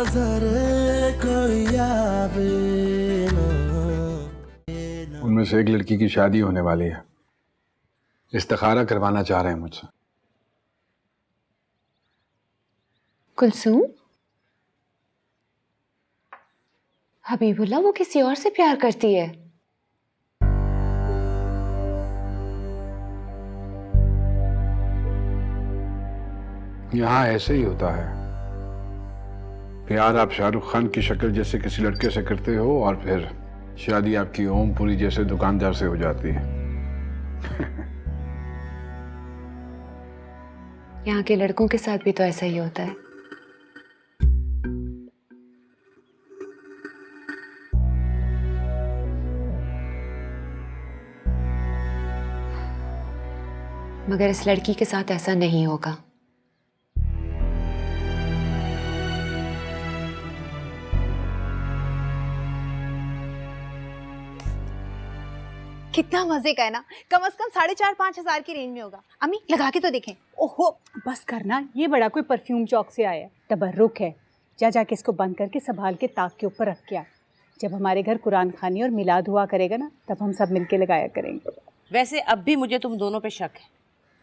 नजर कोई आवे ना। उनमें से एक लड़की की शादी होने वाली है, इस्तिखारा करवाना चाह रहे हैं मुझसे। कुलसूम, हबीबुल्लाह वो किसी और से प्यार करती है। यहाँ ऐसे ही होता है, प्यार आप शाहरुख खान की शक्ल जैसे किसी लड़के से करते हो और फिर शादी आपकी ओमपुरी जैसे दुकानदार से हो जाती है। यहाँ के लड़कों के साथ भी तो ऐसा ही होता है। मगर इस लड़की के साथ ऐसा नहीं होगा। कितना मजे का है ना। कम से कम 4,500-5,000 की रेंज में होगा। अम्मी लगा के तो देखें। ओहो बस करना, ये बड़ा कोई परफ्यूम चौक से आया है, तबर्रुक है। जा जाके इसको बंद करके संभाल के ताक के ऊपर रख के आ। जब हमारे घर कुरान खानी और मिलाद हुआ करेगा ना, तब हम सब मिलके लगाया करेंगे। वैसे अब भी मुझे तुम दोनों पे शक है।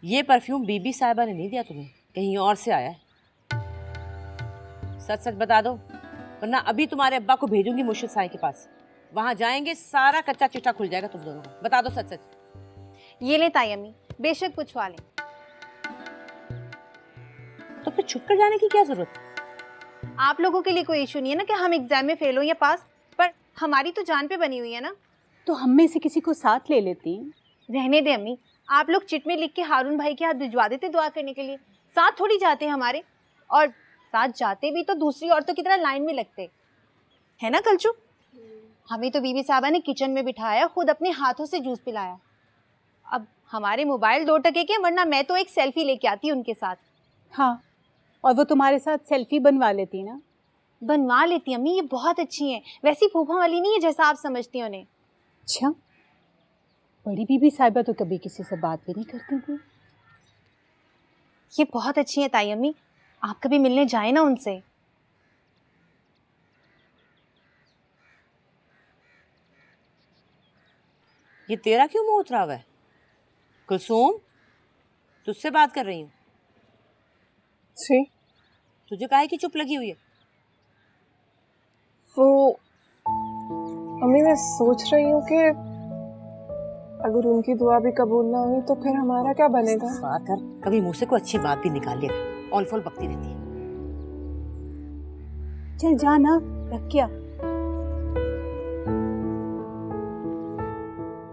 ये परफ्यूम बीबी साहिबा ने नहीं दिया तुम्हें, कहीं और से आया है। सच सच बता दो, वरना अभी तुम्हारे अब्बा को भेजूंगी मुर्शिद साईं के पास। वहां जाएंगे, सारा कच्चा चिट्ठा खुल जाएगा तुम दोनों को। बता दो सच सच। ये ले ताई अम्मी, बेशक पूछवा लें। तो फिर छुप कर जाने की क्या जरूरत? आप लोगों के लिए कोई इशू नहीं है ना कि हम एग्जाम में फेल हो या पास, पर हमारी तो जान पे बनी हुई है ना। तो हम में से किसी को साथ ले लेती। रहने दे अम्मी, आप लोग चिट में लिख के हारून भाई के हाथ भिजवा देते दुआ करने के लिए। साथ थोड़ी जाते हैं हमारे, और साथ जाते भी तो दूसरी औरतों की तरह लाइन में लगते है ना कलचू। हमें तो बीबी साहबा ने किचन में बिठाया, खुद अपने हाथों से जूस पिलाया। अब हमारे मोबाइल 2 टके के, वरना मैं तो एक सेल्फी लेके आती उनके साथ। हाँ, और वो तुम्हारे साथ सेल्फी बनवा लेती ना। बनवा लेती अम्मी, ये बहुत अच्छी हैं। वैसी फूफा वाली नहीं है जैसा आप समझती हो उन्हें। अच्छा, बड़ी बीबी साहिबा तो कभी किसी से बात भी नहीं करती थी। ये बहुत अच्छी है ताई अम्मी, आप कभी मिलने जाए ना उनसे। ये तेरा क्यों मुंह उतरा हुआ है? कुलसूम, तुझसे बात कर रही हूँ। जी, तुझे काहे की चुप लगी हुई है? वो अम्मी मैं सोच रही हूँ कि अगर उनकी दुआ भी कबूल ना हुई तो फिर हमारा क्या बनेगा। बात कर, कभी मुंह से कोई अच्छी बात भी निकाल लिया। ऑल फॉल बकती रहती है। चल जा ना, रख क्या।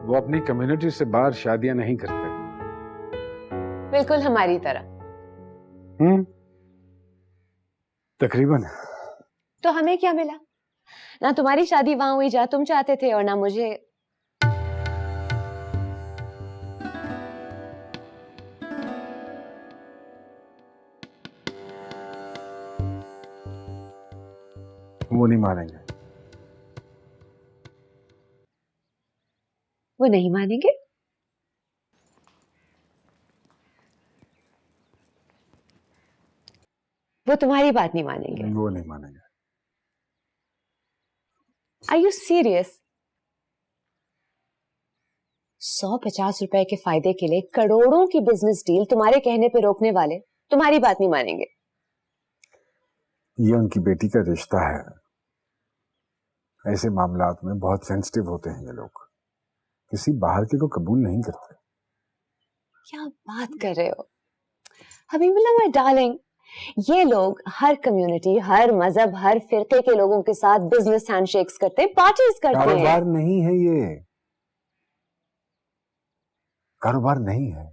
वो अपनी कम्युनिटी से बाहर शादियां नहीं करते। बिल्कुल हमारी तरह। तकरीबन। तो हमें क्या मिला? ना तुम्हारी शादी वहां हुई जहां तुम चाहते थे, और ना मुझे। वो नहीं मानेंगे। वो नहीं मानेंगे? वो तुम्हारी बात नहीं मानेंगे? वो नहीं मानेंगे। Are you serious? 150 रुपए के फायदे के लिए करोड़ों की बिजनेस डील तुम्हारे कहने पे रोकने वाले तुम्हारी बात नहीं मानेंगे? ये उनकी बेटी का रिश्ता है। ऐसे मामलात में बहुत सेंसिटिव होते हैं ये लोग, किसी बाहर के को कबूल नहीं करते। क्या बात कर रहे हो हबीबुल्लाह माय डार्लिंग? ये लोग हर कम्युनिटी, हर मजहब, हर फिरके के लोगों के साथ बिजनेस हैंडशेक्स करते हैं, पार्टीज करते हैं। कारोबार नहीं है ये, कारोबार नहीं है।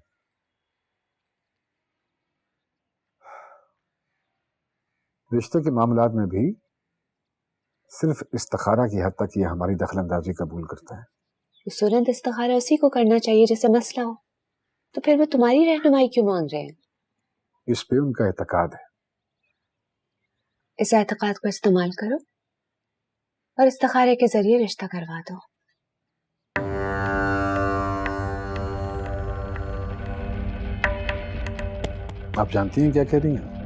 रिश्ते के मामलात में भी सिर्फ इस्तिखारा की हद तक ये हमारी दखलंदाजी कबूल करता है। तुरंत इस्तिखारा उसी को करना चाहिए जिसे मसला हो, तो फिर वो तुम्हारी रहनुमाई क्यों मांग रहे हैं? इस पे उनका एतकाद है। इस एतकाद को इस्तेमाल करो और इस्तिखारे के जरिए रिश्ता करवा दो। आप जानती हैं क्या कह रही हैं?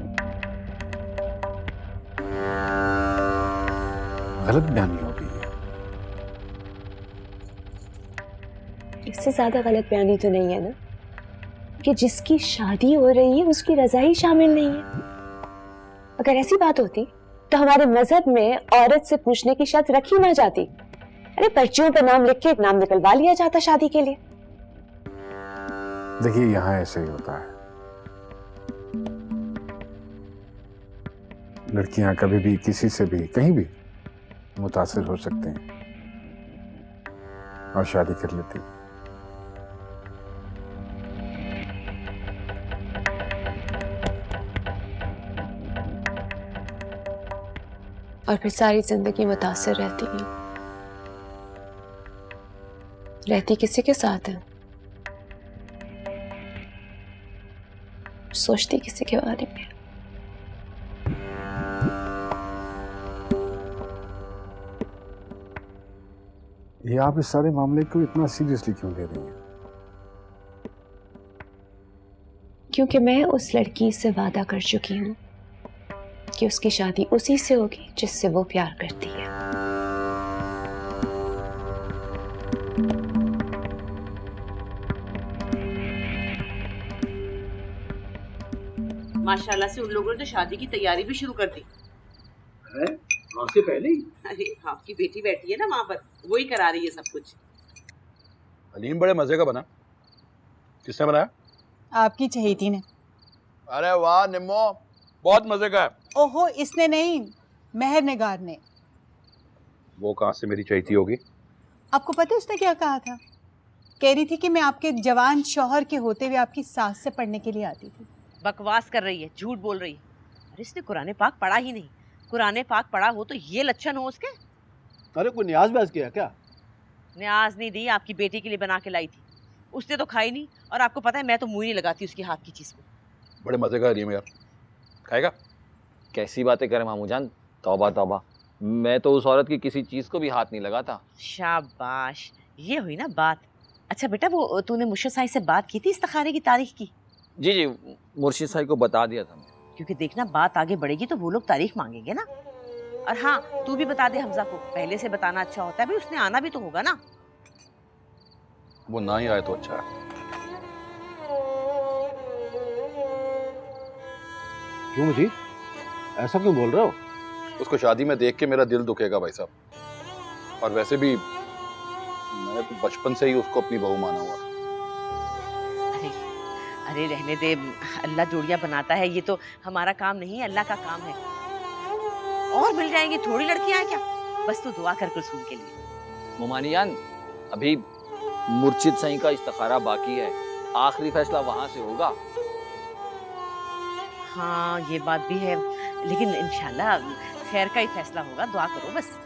गलत बयानी होगी ये। इससे ज्यादा गलत बयानी तो नहीं है ना कि जिसकी शादी हो रही है उसकी रजा ही शामिल नहीं है। अगर ऐसी बात होती तो हमारे मजहब में औरत से पूछने की शर्त रखी ना जाती। अरे पर्चियों पर नाम लिख के एक नाम निकलवा लिया जाता शादी के लिए। देखिए यहाँ ऐसे ही होता है, लड़कियां कभी भी किसी से भी कहीं भी मुतासिर हो सकते हैं और शादी कर लेती। और फिर सारी जिंदगी मुतासिर रहती है। रहती किसी के साथ है, सोचती किसी के बारे में। ये आप इस सारे मामले को इतना सीरियसली क्यों ले रही हैं? क्योंकि मैं उस लड़की से वादा कर चुकी हूं कि उसकी शादी उसी से होगी जिससे वो प्यार करती है। माशाल्लाह से उन लोगों ने तो शादी की तैयारी भी शुरू कर दी है आपसे पहले ही। अरे आपकी बेटी बैठी है ना वहाँ पर, वही करा रही है सब कुछ। हलीम बड़े मजे का बना। किसने बनाया? आपकी चहेती ने। अरे वाह निम्मो, बहुत मजे का है। ओहो, इसने नहीं, मेहर निगार ने। वो कहाँ से मेरी चहेती होगी? आपको पता है उसने क्या कहा था? कह रही थी कि मैं आपके जवान शौहर के होते हुए आपकी सास से पढ़ने के लिए आती थी। बकवास कर रही है, झूठ बोल रही है। अरे इसने कुरान पाक पढ़ा ही नहीं। कुरान पाक पढ़ा हो तो ये लक्षण हो उसके। अरे कोई न्याज व्याज किया क्या? न्याज नहीं दी, आपकी बेटी के लिए बना के लाई थी। उसने तो खाई नहीं, और आपको पता है मैं तो मुंह ही नहीं लगाती उसके हाथ की चीज को। बड़े मजे का हलीम यार, खाएगा? कैसी बातें करें मामू जान, तौबा तौबा, मैं तो उस औरत की किसी चीज को भी हाथ नहीं लगाता। शाबाश, ये हुई ना बात। अच्छा बेटा, वो तूने मुर्शिद साईं से बात की थी इस्तिखारे की तारीख की? जी जी, मुर्शिद साहब को बता दिया था। क्योंकि देखना बात आगे बढ़ेगी तो वो लोग तारीख मांगेंगे ना। और हाँ, तू भी बता दे हमजा को, पहले से बताना अच्छा होता है भाई, उसने आना भी तो होगा ना। वो ना ही आए तो अच्छा है। क्यों मुझे ऐसा क्यों बोल रहे हो? उसको शादी में देख के मेरा दिल दुखेगा भाई साहब। और वैसे भी मैंने तो बचपन से ही उसको अपनी बहू माना हुआ। अरे रहने दे, अल्लाह जोड़ियां बनाता है, ये तो हमारा काम नहीं है, अल्लाह का काम है। और मिल जाएंगी, थोड़ी लड़कियां हैं क्या? बस तू दुआ कर कुलसूम के लिए। मोमानी जान, अभी मुर्शिद साईं का इस्तिखारा बाकी है, आखिरी फैसला वहां से होगा। हाँ ये बात भी है, लेकिन इंशाल्लाह खैर का ही फैसला होगा, दुआ करो बस।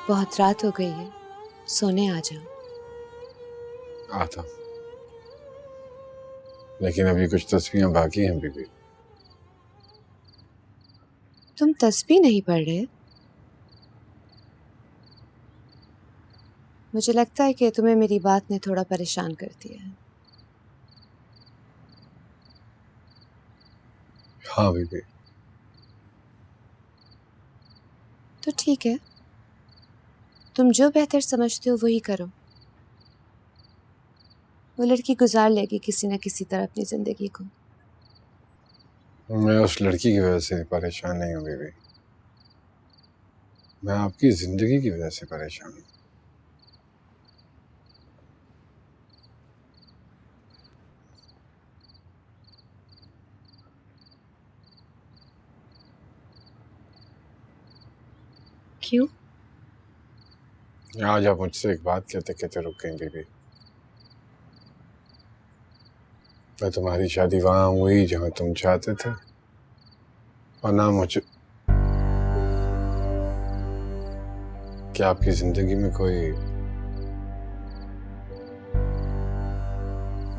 बहुत रात हो गई है, सोने आ जाओ। आता, लेकिन अभी कुछ तस्वीरें बाकी हैं बीबी। तुम तस्बीह नहीं पढ़ रहे? मुझे लगता है कि तुम्हें मेरी बात ने थोड़ा परेशान कर दिया है। हाँ बीबी। तो ठीक है, तुम जो बेहतर समझते हो वही करो। वो लड़की गुजार लेगी किसी न किसी तरह अपनी जिंदगी को। मैं उस लड़की की वजह से परेशान नहीं हूँ बीबी, मैं आपकी जिंदगी की वजह से परेशान हूँ। क्यों? आज आप मुझसे एक बात कहते कहते रुक गई बीबी। मैं तुम्हारी शादी वहां हुई जहां तुम चाहते थे, और ना मुझे क्या आपकी जिंदगी में कोई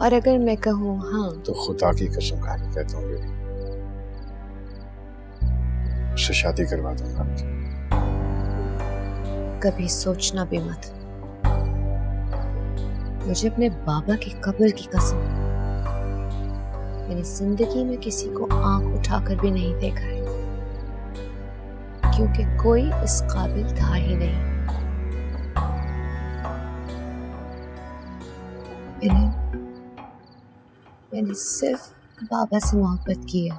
और अगर मैं कहूँ हाँ तो खुदा की कसम खा के कहता हूँ बेबी, उससे शादी करवा दूंगा आपकी। कभी सोचना भी मत। मुझे अपने बाबा की कब्र की कसम, मैंने जिंदगी में किसी को आंख उठाकर भी नहीं देखा है, क्योंकि कोई इस काबिल था ही नहीं। मैंने सिर्फ बाबा से मोहब्बत की है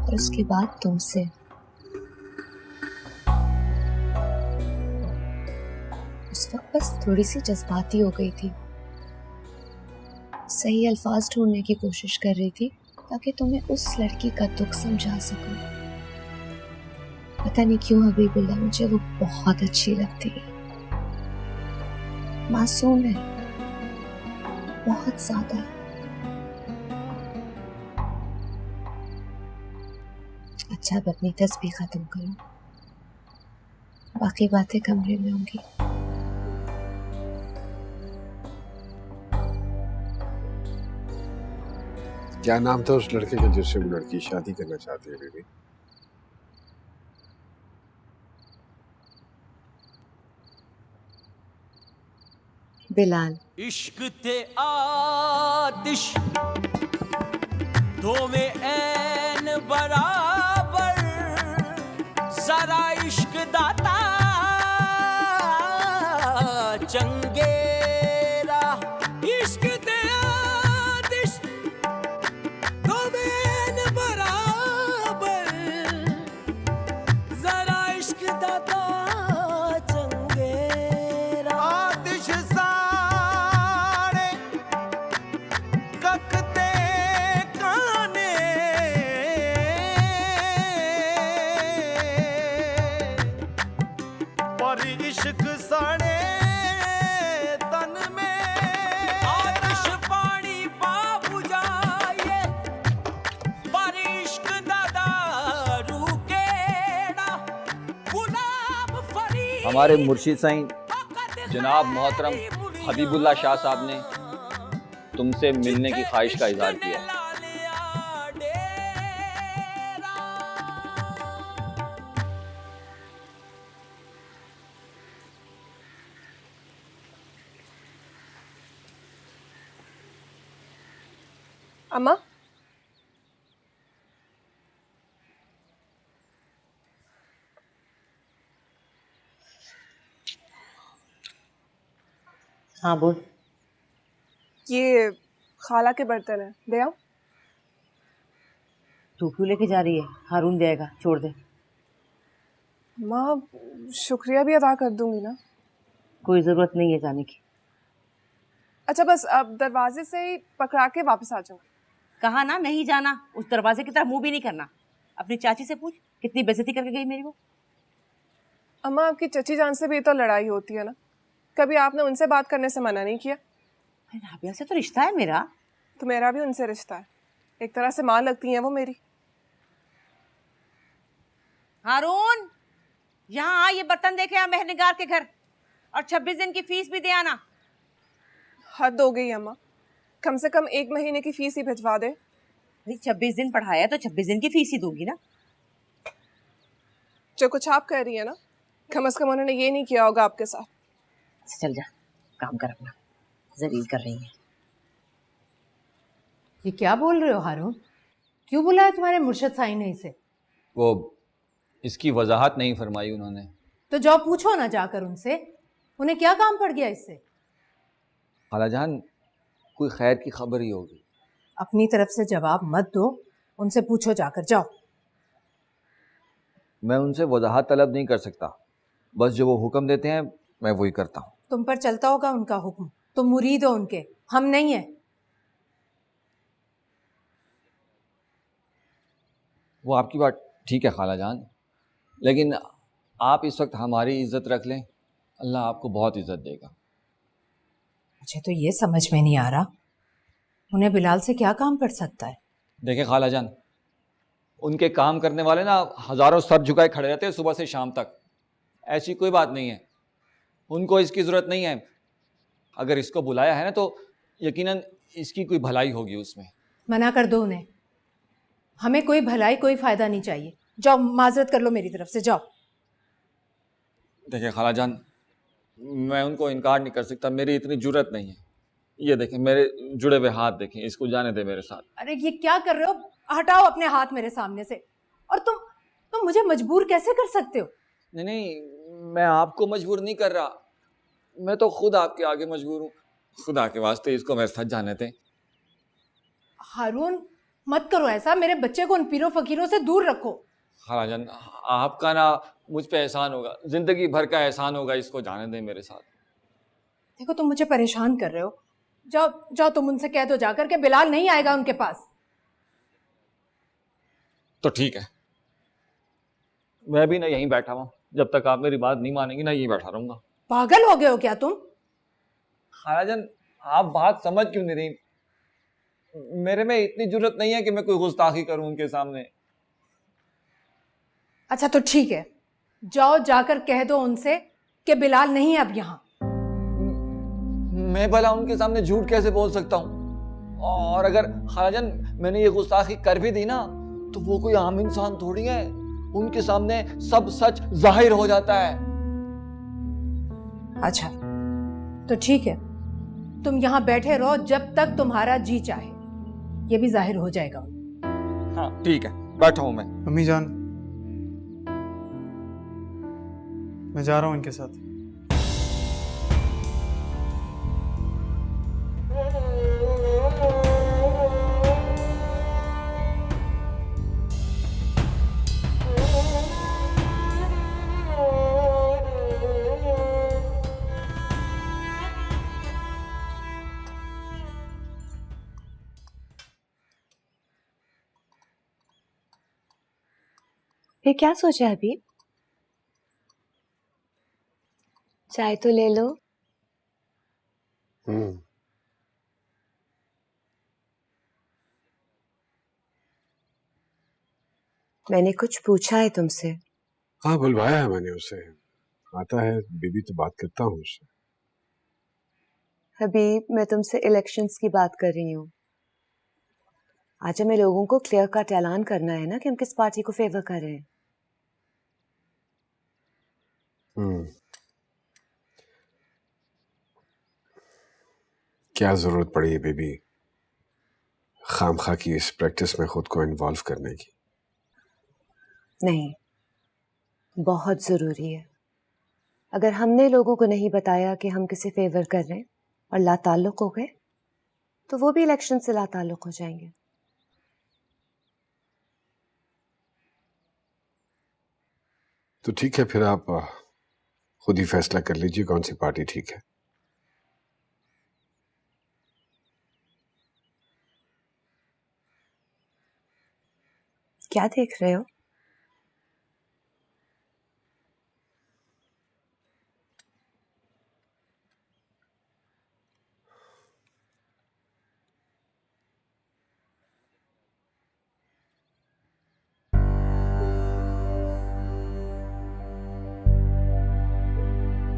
और उसके बाद तुमसे। उस वक्त बस थोड़ी सी जज्बाती हो गई थी, सही अल्फाज ढूंढने की कोशिश कर रही थी ताकि तुम्हें उस लड़की का दुख समझा सकूं। पता नहीं क्यों हबीबुल्लाह, मुझे वो बहुत अच्छी लगती है। मासूम है बहुत ज्यादा। अच्छा, अब अपनी तस्बीह खत्म करो, बाकी बातें कमरे में होंगी। क्या नाम था उस लड़के का जिससे वो लड़की शादी करना चाहती है बेबी? बिलाल। इश्क ते आतिश दोवें ऐन बराबर, जरा इश्क दाता चंगेरा। इश्क ते आतिश दोवें ऐन बराबर, जरा इश्क दाता चंगेरा। आतिश इश्क साड़े तन में, आतिश पानी पा बुझाए, पर इश्क दारू केड़ा गुलाब फरी। हमारे मुर्शिद साईं जनाब मोहतरम हबीबुल्लाह शाह साहब ने तुमसे मिलने की ख्वाहिश का इजहार किया। अम्मा, हाँ बोल। ये खाला के बर्तन है, ले आओ। तू क्यों लेके जा रही है? हारून देगा, छोड़ दे। माँ, शुक्रिया भी अदा कर दूंगी ना। कोई जरूरत नहीं है जाने की। अच्छा, बस अब दरवाजे से ही पकड़ा के वापस आ जाऊंगी। कहा ना नहीं जाना, उस दरवाजे की तरफ मुंह भी नहीं करना। अपनी चाची से पूछ कितनी बेइज्जती करके गई मेरी वो। अम्मा, आपकी चची जान से भी तो लड़ाई होती है ना, कभी आपने उनसे बात करने से मना नहीं किया? राबिया से तो रिश्ता है मेरा। तो मेरा भी उनसे रिश्ता है, एक तरह से माँ लगती हैं वो मेरी। हारून, यहाँ आ, ये बर्तन देखे आ मेहरनिगार के घर, और 26 दिन की फीस भी दे आना। हद हो गई अम्मा, कम से कम 1 महीने की फीस ही भिजवा दे। 26 दिन पढ़ाया तो 26 दिन की फीस ही दूंगी ना। जो कुछ आप कह रही है ना, कम से कम उन्होंने ये नहीं किया होगा आपके साथ। अच्छा चल जा, काम कर अपना, जलील कर रही है। ये क्या बोल रहे हो हारून? क्यों बुलाया तुम्हारे मुर्शिद साईं ने इसे? वो इसकी वजाहत नहीं फरमाई उन्होंने। तो जाओ पूछो ना जाकर उनसे, उन्हें क्या काम पड़ गया इससे? खालाजान, कोई खैर की खबर ही होगी। अपनी तरफ से जवाब मत दो, उनसे पूछो जाकर, जाओ। मैं उनसे वजाहत तलब नहीं कर सकता, बस जो वो हुक्म देते हैं मैं वही करता हूँ। तुम पर चलता होगा उनका हुक्म, तुम मुरीद हो उनके, हम नहीं हैं। वो आपकी बात ठीक है खालाजान, लेकिन आप इस वक्त हमारी इज्जत रख लें, अल्लाह आपको बहुत इज्जत देगा। मुझे तो ये समझ में नहीं आ रहा, उन्हें बिलाल से क्या काम पड़ सकता है? देखें खालाजान, उनके काम करने वाले ना हजारों सर झुकाए खड़े रहते हैं सुबह से शाम तक। ऐसी कोई बात नहीं है, उनको इसकी ज़रूरत नहीं है। अगर इसको बुलाया है ना तो यकीनन इसकी कोई भलाई होगी उसमें। मना कर दो उन्हें, हमें कोई भलाई कोई फ़ायदा नहीं चाहिए। जाओ माजरत कर लो मेरी तरफ से, जाओ। देखिए खाला जान, मैं उनको इनकार नहीं कर सकता, मेरी इतनी जुर्रत नहीं है। ये देखें मेरे जुड़े हुए हाथ, देखें, इसको जाने दे मेरे साथ। अरे ये क्या कर रहे हो? हटाओ अपने हाथ मेरे सामने से। और तुम मुझे मजबूर कैसे कर सकते हो? नहीं नहीं, मैं आपको मजबूर नहीं कर रहा, मैं तो खुद आपके आगे मजबूर हूँ। खुदा के वास्ते इसको मेरे साथ जाने दें। हारून मत करो ऐसा, मेरे बच्चे को उन पीरों फकीरों से दूर रखो। खाला जान, आपका ना मुझ पे एहसान होगा, जिंदगी भर का एहसान होगा, इसको जाने दें मेरे साथ। देखो तुम मुझे परेशान कर रहे हो, जाओ जाओ, तुम उनसे कह दो जाकर के बिलाल नहीं आएगा उनके पास। तो ठीक है, मैं भी ना यहीं बैठा हूँ, जब तक आप मेरी बात नहीं मानेंगी ना यहीं बैठा रहूंगा। पागल हो गए हो क्या तुम? खाला जान, आप बात समझ क्यों नहीं रही? मेरे में इतनी जुर्रत नहीं है कि मैं कोई गुस्ताखी करूं उनके सामने। अच्छा तो ठीक है, जाओ जाकर कह दो उनसे कि बिलाल नहीं है अब यहाँ। मैं भला उनके सामने झूठ कैसे बोल सकता हूँ? और अगर खालाजान मैंने ये गुस्ताखी कर भी दी ना तो वो कोई आम इंसान थोड़ी है, उनके सामने सब सच जाहिर हो जाता है। अच्छा तो ठीक है, तुम यहाँ बैठे रहो जब तक तुम्हारा जी चाहे, ये भी जाहिर हो जाएगा। हाँ ठीक है, बैठा हूं मैं। अम्मी जान, मैं जा रहा हूँ इनके साथ। ये क्या सोचा है अभी? चाय तो ले लो। मैंने कुछ पूछा है तुमसे? हाँ बुलवाया है मैंने उसे, आता है बीबी तो बात करता हूँ उससे। हबीब, मैं तुमसे इलेक्शंस की बात कर रही हूँ। आज हमें लोगों को क्लियर कट ऐलान करना है ना कि हम किस पार्टी को फेवर कर रहे हैं। क्या जरूरत पड़ी है बेबी खामखा की इस प्रैक्टिस में खुद को इन्वॉल्व करने की? नहीं, बहुत जरूरी है। अगर हमने लोगों को नहीं बताया कि हम किसे फेवर कर रहे हैं और लाताल्लुक हो गए तो वो भी इलेक्शन से लाताल्लुक हो जाएंगे। तो ठीक है, फिर आप खुद ही फैसला कर लीजिए कौन सी पार्टी ठीक है। क्या देख रहे हो?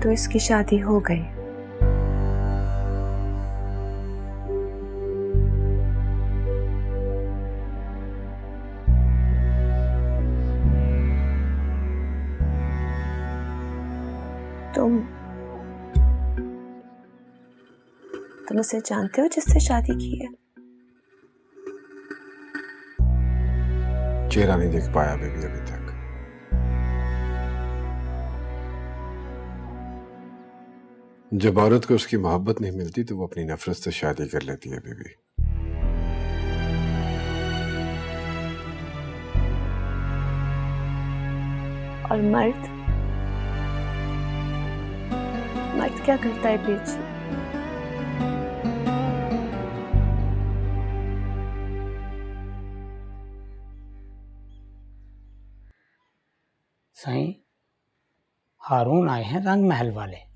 तो इसकी शादी हो गई। तुम उसे जानते हो जिससे शादी की है? चेहरा नहीं देख पाया बेबी अभी तक। जब औरत को उसकी मोहब्बत नहीं मिलती तो वो अपनी नफरत से शादी कर लेती है बेबी। और मर्द क्या करता है बीच? साईं, हारून आए हैं रंग महल वाले।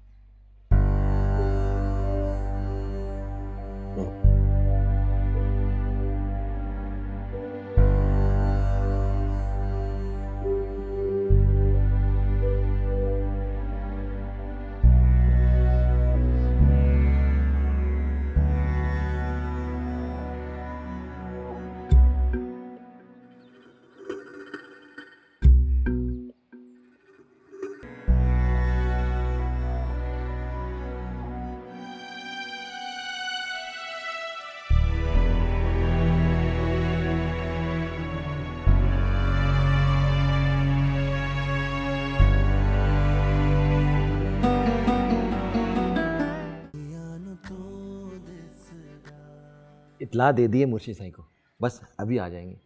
इतला दे दिए मुर्शिद साईं को, बस अभी आ जाएंगे।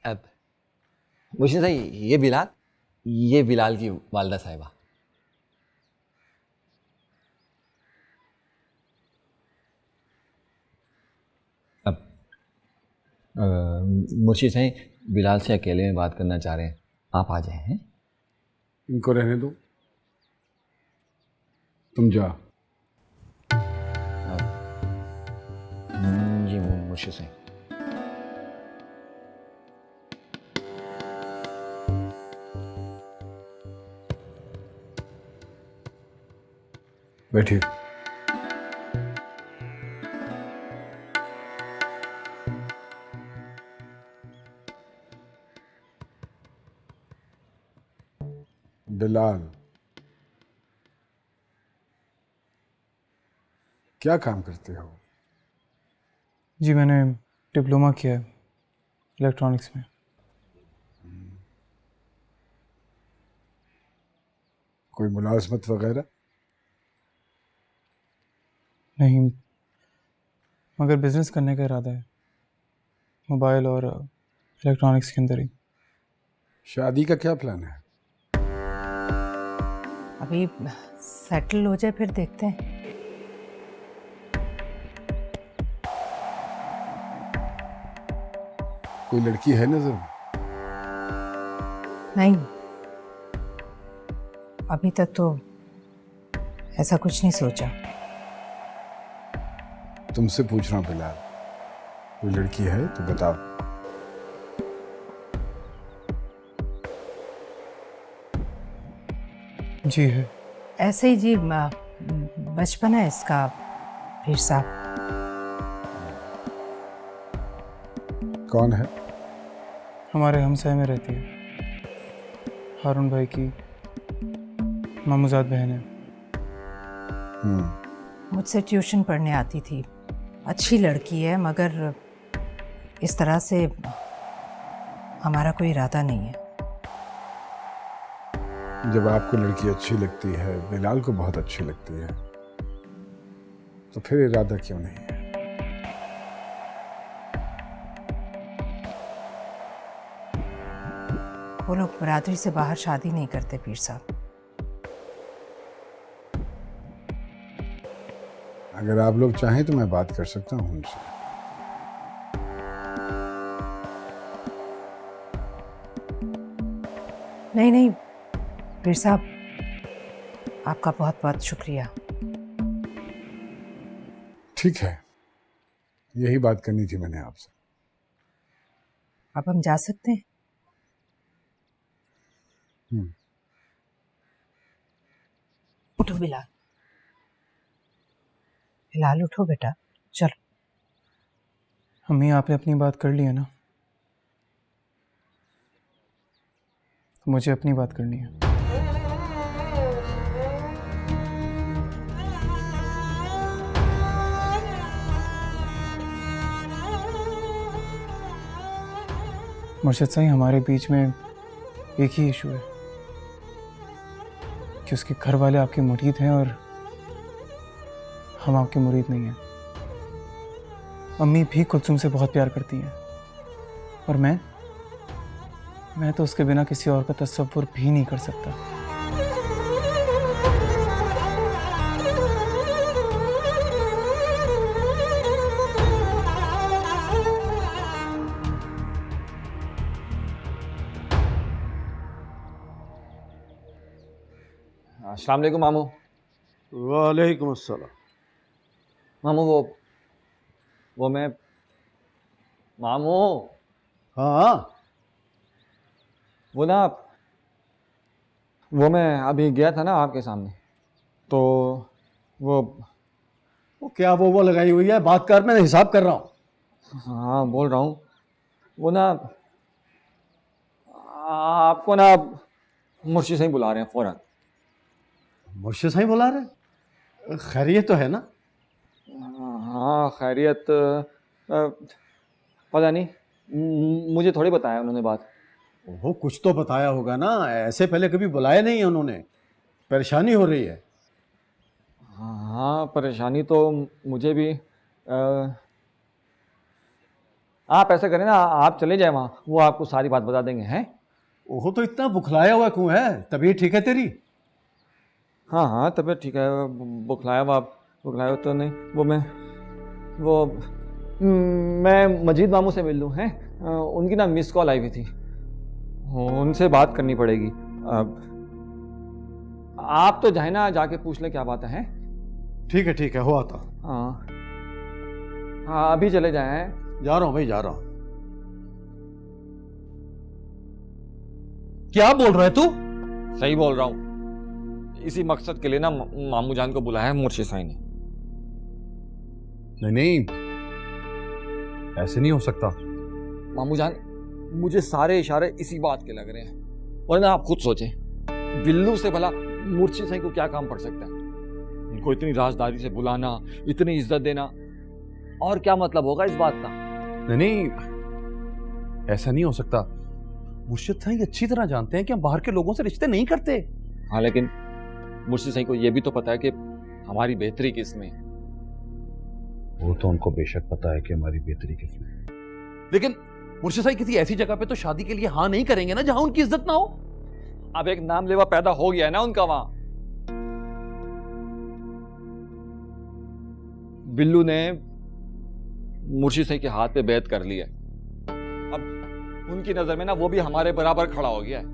अब मुर्शिद साईं, ये बिलाल की वालदा साहिबा। अब मुर्शिद साईं बिलाल से अकेले में बात करना चाह रहे हैं, आप आ जाए। हैं इनको रहने दो, तुम जा। जी मुर्शिद साईं। बैठिए। बिलाल, क्या काम करते हो? जी मैंने डिप्लोमा किया है इलेक्ट्रॉनिक्स में। कोई मुलाजमत वगैरह? नहीं, मगर बिजनेस करने का इरादा है, मोबाइल और इलेक्ट्रॉनिक्स के अंदर ही। शादी का क्या प्लान है? अभी सेटल हो जाए फिर देखते हैं। कोई लड़की है नजर में? नहीं, अभी तक तो ऐसा कुछ नहीं सोचा। तुमसे पूछ रहा हूं बिलाल, कोई लड़की है तो बताओ। जी है। ऐसे ही जी, बचपन है इसका पीर साहब। कौन है? हमारे हमसाए में रहती है, हारून भाई की मामूजाद बहन है। मुझसे ट्यूशन पढ़ने आती थी, अच्छी लड़की है, मगर इस तरह से हमारा कोई इरादा नहीं है। जब आपको लड़की अच्छी लगती है, बिलाल को बहुत अच्छी लगती है, तो फिर इरादा क्यों नहीं है? वो लोग बरादरी से बाहर शादी नहीं करते पीर साहब। अगर आप लोग चाहें तो मैं बात कर सकता हूँ उनसे। नहीं नहीं पीर साहब, आपका बहुत बहुत शुक्रिया। ठीक है, यही बात करनी थी मैंने आपसे। अब हम जा सकते हैं? उठो बिलाल, बिलाल उठो बेटा, चलो। अम्मी, आपने अपनी बात कर ली है ना, तो मुझे अपनी बात करनी है। मुर्शिद साईं, हमारे बीच में एक ही इशू है कि उसके घर वाले आपके मुरीद हैं और हम आपके मुरीद नहीं हैं। अम्मी भी कुलसुम से बहुत प्यार करती हैं, और मैं तो उसके बिना किसी और का तसव्वुर भी नहीं कर सकता। अस्सलाम वालेकुम मामू। वालेकुम अस्सलाम। मामू वो मैं मामू, हाँ, वो ना, वो मैं अभी गया था ना आपके सामने, तो वो क्या वो लगाई हुई है? बात कर, मैं हिसाब कर रहा हूँ। हाँ बोल रहा हूँ, वो ना आपको ना मुर्शिद साईं बुला रहे हैं फौरन। मुर्शिद साईं बुला रहे? खैरियत तो है ना? हाँ खैरियत, पता नहीं, मुझे थोड़ी बताया उन्होंने बात। वो कुछ तो बताया होगा ना, ऐसे पहले कभी बुलाया नहीं है उन्होंने। परेशानी हो रही है। हाँ परेशानी तो मुझे भी। आप ऐसा करें ना, आप चले जाए वहाँ, वो आपको सारी बात बता देंगे। हैं वो तो इतना बुखलाया हुआ क्यों है? तबीयत ठीक है तेरी? हाँ हाँ तबीयत ठीक है। बुखलाया हुआ तो नहीं। मैं मजीद मामू से मिल लूँ। हैं उनकी ना मिस कॉल आई हुई थी, उनसे बात करनी पड़ेगी। अब आप तो जाए ना, जाके पूछ ले क्या बात है। ठीक है, हो आता। हाँ अभी चले जाए। जा रहा हूँ भाई, जा रहा हूँ। क्या बोल रहा है तू? सही बोल रहा हूँ। इसी मकसद के लिए ना मामू जान को बुलाया है मुर्शिद साईं ने। नहीं, ऐसे नहीं हो सकता। मामू जान, मुझे सारे इशारे इसी बात के लग रहे हैं। और ना आप खुद सोचें, बिल्लू से भला मुर्शिद साईं को क्या काम पड़ सकता है? उनको इतनी राजदारी से बुलाना, इतनी इज्जत देना, और क्या मतलब होगा इस बात का? नहीं, ऐसा नहीं हो सकता। मुर्शिद साईं अच्छी तरह जानते हैं कि हम बाहर के लोगों से रिश्ते नहीं करते। हाँ लेकिन मुर्शिद साईं को यह भी तो पता है कि हमारी बेहतरी किसमें है। वो तो उनको बेशक पता है कि हमारी बेहतरी किसमें है, लेकिन मुर्शिद साईं किसी ऐसी जगह पे तो शादी के लिए हाँ नहीं करेंगे ना जहां उनकी इज्जत ना हो। अब एक नाम लेवा पैदा हो गया है ना उनका वहां। बिल्लू ने मुर्शिद साईं के हाथ पे बैत कर ली है। अब उनकी नजर में ना वो भी हमारे बराबर खड़ा हो गया है।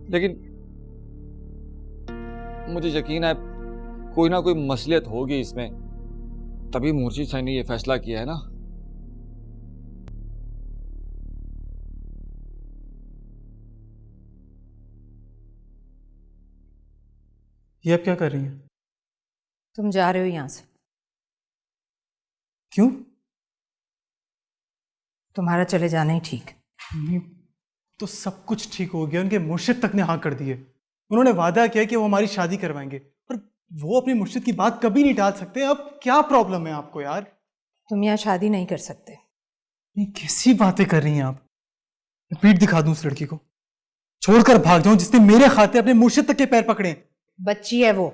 लेकिन मुझे यकीन है कोई ना कोई मसलियत होगी इसमें, तभी मुर्शिद साईं ने ये फैसला किया है ना। ये अब क्या कर रही हैं? तुम जा रहे हो यहाँ से? क्यों? तुम्हारा चले जाना ही ठीक। नहीं, तो सब कुछ ठीक हो गया। उनके मुर्शिद तक ने हाँ कर दिए। उन्होंने वादा किया कि वो हमारी शादी करवाएंगे, पर वो अपने मुर्शिद की बात कभी नहीं टाल सकते। अब क्या प्रॉब्लम है आपको यार? तुम यहाँ शादी नहीं कर सकते। नहीं, कैसी बातें कर रही हैं आप? पीठ दिखा दूं उस लड़की को, छोड़कर भाग जाऊं जिसने मेरे खाते अपने मुर्शिद तक के पैर पकड़े। बच्ची है वो,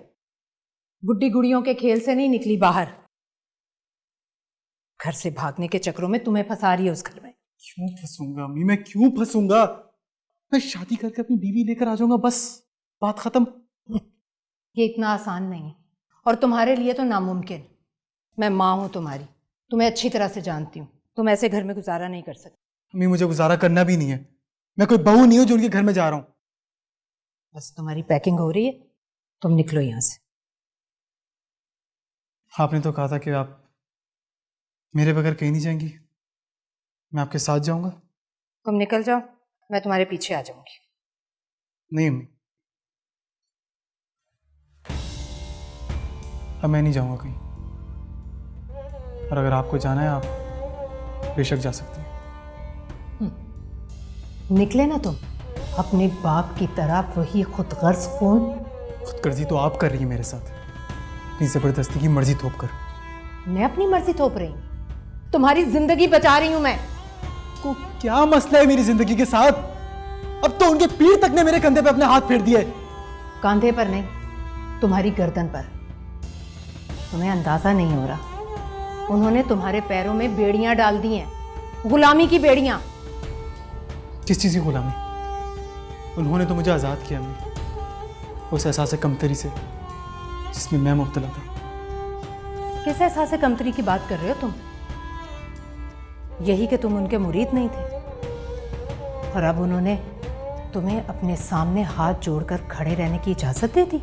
गुड्डी गुड़ियों के खेल से नहीं निकली बाहर। घर से भागने के चक्रों में तुम्हें फंसा रही है उस घर में। क्यों फंसूंगा अम्मी? मैं क्यों फंसूंगा? मैं शादी करके अपनी बीवी लेकर आ जाऊंगा, बस बात खत्म। ये इतना आसान नहीं है, और तुम्हारे लिए तो नामुमकिन। मैं माँ हूं तुम्हारी, तुम्हें अच्छी तरह से जानती हूँ। तुम ऐसे घर में गुजारा नहीं कर सकती। अम्मी मुझे गुजारा करना भी नहीं है। मैं कोई बहू नहीं हूं जो उनके घर में जा रहा हूं। बस तुम्हारी पैकिंग हो रही है, तुम निकलो यहाँ से। आपने तो कहा था कि आप मेरे बगैर कहीं नहीं जाएंगी। मैं आपके साथ जाऊंगा। तुम निकल जाओ, मैं तुम्हारे पीछे आ जाऊंगी। नहीं अम्मी, अब मैं नहीं जाऊंगा कहीं। और अगर आपको जाना है, आप बेशक जा सकती हैं। निकले ना तुम अपने बाप की तरह, वही खुदगर्ज खून। खुदगर्जी तो आप कर रही है मेरे साथ, अपनी जबरदस्ती की मर्जी थोप कर। मैं अपनी मर्जी थोप रही हूँ? तुम्हारी जिंदगी बचा रही हूं मैं। को क्या मसला है मेरी जिंदगी के साथ? अब तो उनके पीर तक ने मेरे कंधे पे अपने हाथ फेर दिए। कांधे पर नहीं, तुम्हारी गर्दन पर। तुम्हें अंदाजा नहीं हो रहा, उन्होंने तुम्हारे पैरों में बेड़ियां डाल दी हैं, गुलामी की बेड़ियां। किस चीज की गुलामी? उन्होंने तो मुझे आजाद किया अम्मी, उस एहसास कमतरी से जिसमें मैं मुब्तला था। किस एहसास कमतरी की बात कर रहे हो तुम? यही कि तुम उनके मुरीद नहीं थे, और अब उन्होंने तुम्हें अपने सामने हाथ जोड़कर खड़े रहने की इजाजत दे दी।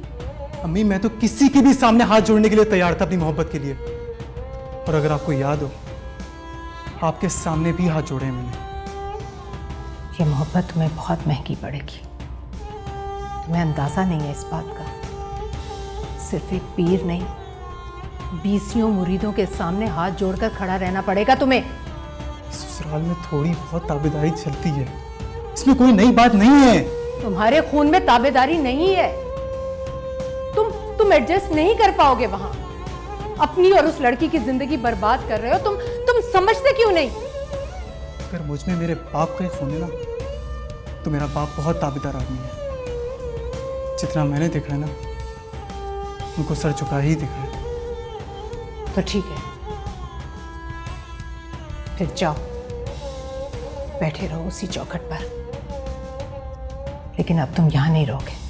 अम्मी मैं तो किसी के भी सामने हाथ जोड़ने के लिए तैयार था अपनी मोहब्बत के लिए। और अगर आपको याद हो, आपके सामने भी हाथ जोड़े हैं मैंने। ये मोहब्बत तुम्हें बहुत महंगी पड़ेगी। तुम्हें अंदाजा नहीं है इस बात का। सिर्फ एक पीर नहीं, 20 मुरीदों के सामने हाथ जोड़कर खड़ा रहना पड़ेगा तुम्हें। ससुराल में थोड़ी बहुत ताबेदारी चलती है, इसमें कोई नई बात नहीं है। तुम्हारे खून में ताबेदारी नहीं है। तुम एडजस्ट नहीं कर पाओगे वहां। अपनी और उस लड़की की जिंदगी बर्बाद कर रहे हो। तुम समझते क्यों नहीं? अगर मुझ में मेरे बाप का ही खून है ना, तो मेरा बाप बहुत ताबेदार आदमी है। जितना मैंने देखा है ना, उनको सर झुका ही दिखा है। तो ठीक है, फिर जाओ बैठे रहो उसी चौखट पर, लेकिन अब तुम यहां नहीं रहोगे।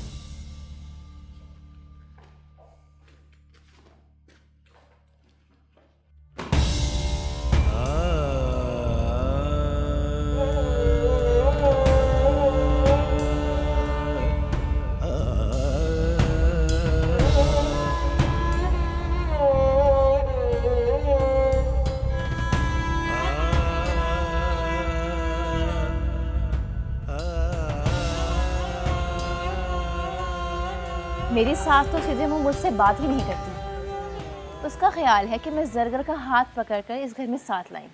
मेरी सास तो सीधे मुंह मुझसे बात ही नहीं करती। उसका ख्याल है कि मैं जरगर का हाथ पकड़कर इस घर में साथ लाई।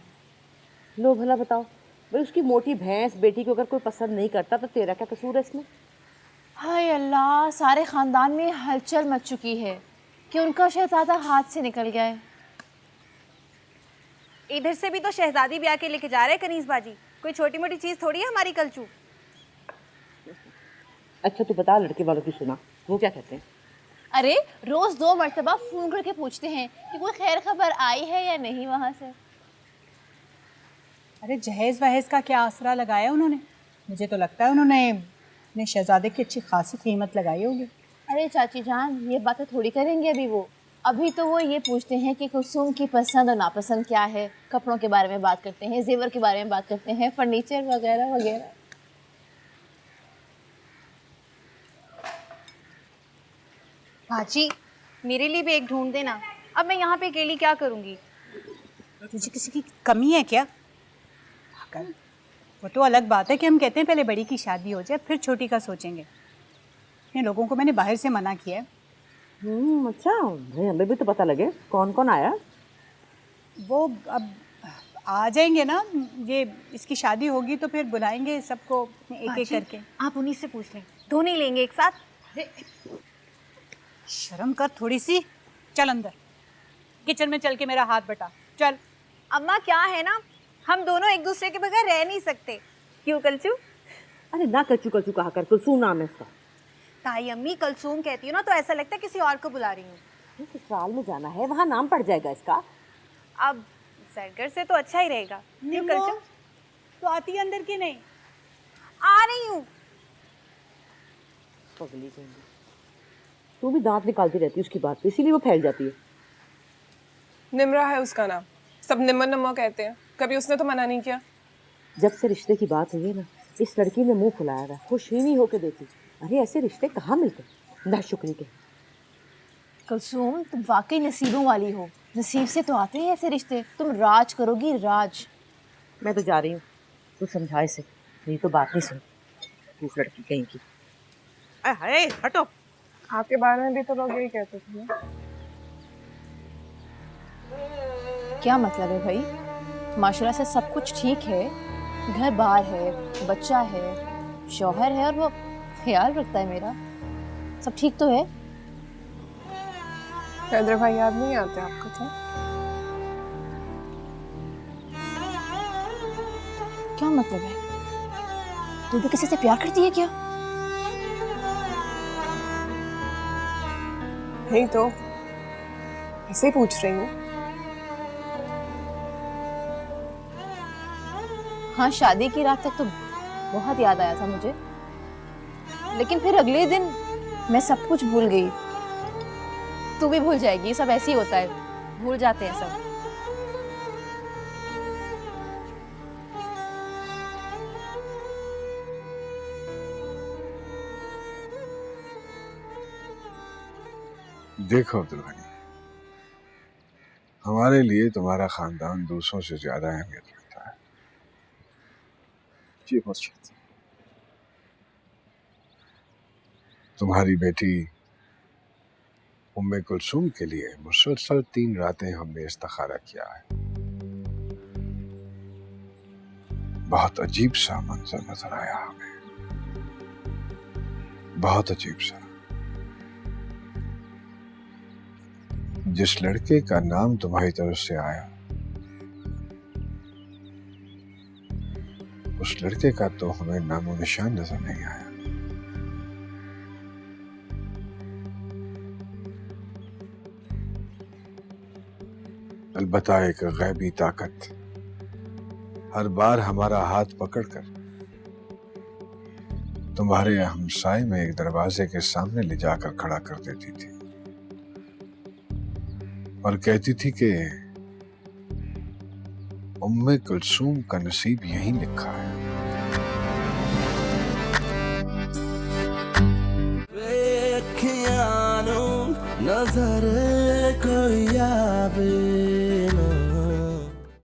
लो भला बताओ, भाई उसकी मोटी भैंस बेटी को अगर कोई पसंद नहीं करता तो तेरा क्या कसूर है इसमें? हाय अल्लाह, सारे खानदान में हलचल मच चुकी है कि उनका शहजादा हाथ से निकल गया है। इधर से भी तो शहजादी ब्याह के लेके जा रहे हैं कनीज बाजी। कोई छोटी मोटी चीज थोड़ी है हमारी कलचू। अच्छा तू बता, लड़के वालों की सुना, वो क्या कहते हैं? अरे रोज 2 मर्तबा फोन करके पूछते हैं कि कोई खैर खबर आई है या नहीं वहां से। अरे जहेज वहेज का क्या आसरा लगाया उन्होंने? मुझे तो लगता है उन्होंने अपने शहजादे की अच्छी खासी कीमत लगाई होगी। अरे चाची जान, ये बातें थोड़ी करेंगे अभी वो। अभी तो वो ये पूछते हैं कि कुसुम की पसंद और नापसंद क्या है, कपड़ों के बारे में बात करते हैं, जेवर के बारे में बात करते हैं, फर्नीचर वगैरह वगैरह। भाजी मेरे लिए भी एक ढूंढ देना। अब मैं यहाँ पे अकेली क्या करूँगी? तुझे किसी की कमी है क्या? वो तो अलग बात है कि हम कहते हैं पहले बड़ी की शादी हो जाए फिर छोटी का सोचेंगे। इन लोगों को मैंने बाहर से मना किया है। अच्छा भाई, हमें भी तो पता लगे कौन कौन आया। वो अब आ जाएंगे ना, ये इसकी शादी होगी तो फिर बुलाएंगे सबको एक एक करके। आप उन्हीं से पूछ लें, दोनों ही लेंगे एक साथ। शर्म कर थोड़ी सी। चल अंदर, किचन में चल के मेरा हाथ बटा। चल। अम्मा क्या है ना, हम दोनों एक दूसरे के बगैर रह नहीं सकते। क्यों कलचू? अरे ना कलचू कलचू कहा कर, कुलसूम नाम है इसका। ताई अम्मी कलसूम कहती हो ना तो ऐसा लगता है किसी और को बुला रही हूँ। ससुराल में जाना है, वहाँ नाम पड़ जाएगा इसका। अब सरगर से तो अच्छा ही रहेगा। क्यों कलचू? तो आती है अंदर की नहीं? आ रही हूँ। पगली कहेंगी। तू भी दांत निकालती रहती है उसकी बात पे, इसीलिए वो फैल जाती है। निम्रा है उसका नाम, सब निम्मन नम्मा कहते हैं। कभी उसने तो मना नहीं किया। जब से रिश्ते की बात हुई है ना, इस लड़की ने मुंह फुलाया था, खुश ही नहीं होके देखी। अरे ऐसे रिश्ते कहाँ मिलते, नाशुक्री के। कुलसूम तुम वाकई नसीबों वाली हो, नसीब से तो आते हैं ऐसे रिश्ते। तुम राज करोगी राज। मैं तो जा रही हूँ, तू समझा इसे, मेरी तो बात नहीं सुन। तू लड़की कहीं की। अरे हटो। आपके बारे में भी तो लोग यही कहते थे। क्या मतलब है भाई? माशाल्लाह से सब कुछ ठीक है, घर बार है, बच्चा है, शौहर है और वो ख्याल रखता है मेरा। सब ठीक तो है? हैदर भाई याद नहीं आते आपको? क्या मतलब है? तू भी किसी से प्यार करती है क्या? नहीं तो ऐसे ही पूछ रही हूँ। हाँ, शादी की रात तक तो बहुत याद आया था मुझे, लेकिन फिर अगले दिन मैं सब कुछ भूल गई। तू भी भूल जाएगी, सब ऐसे ही होता है, भूल जाते हैं सब। देखो दुल्हनी, हमारे लिए तुम्हारा खानदान दूसरों से ज्यादा अहमियत रखता है। जी मुर्शिद। तुम्हारी बेटी उम्मे कुलसूम के लिए मुसलसल 3 रातें हमने इस्तिखारा किया है। बहुत अजीब सा मंजर नजर आया हमें, बहुत अजीब सा। जिस लड़के का नाम तुम्हारी तरफ से आया उस लड़के का तो हमें नामो निशान नजर नहीं आया। अलबत्ता एक गैबी ताकत हर बार हमारा हाथ पकड़कर तुम्हारे हमसाए में एक दरवाजे के सामने ले जाकर खड़ा कर देती थी और कहती थी कि उम्मे कुलसूम का नसीब यहीं लिखा है। नजर कोई आवे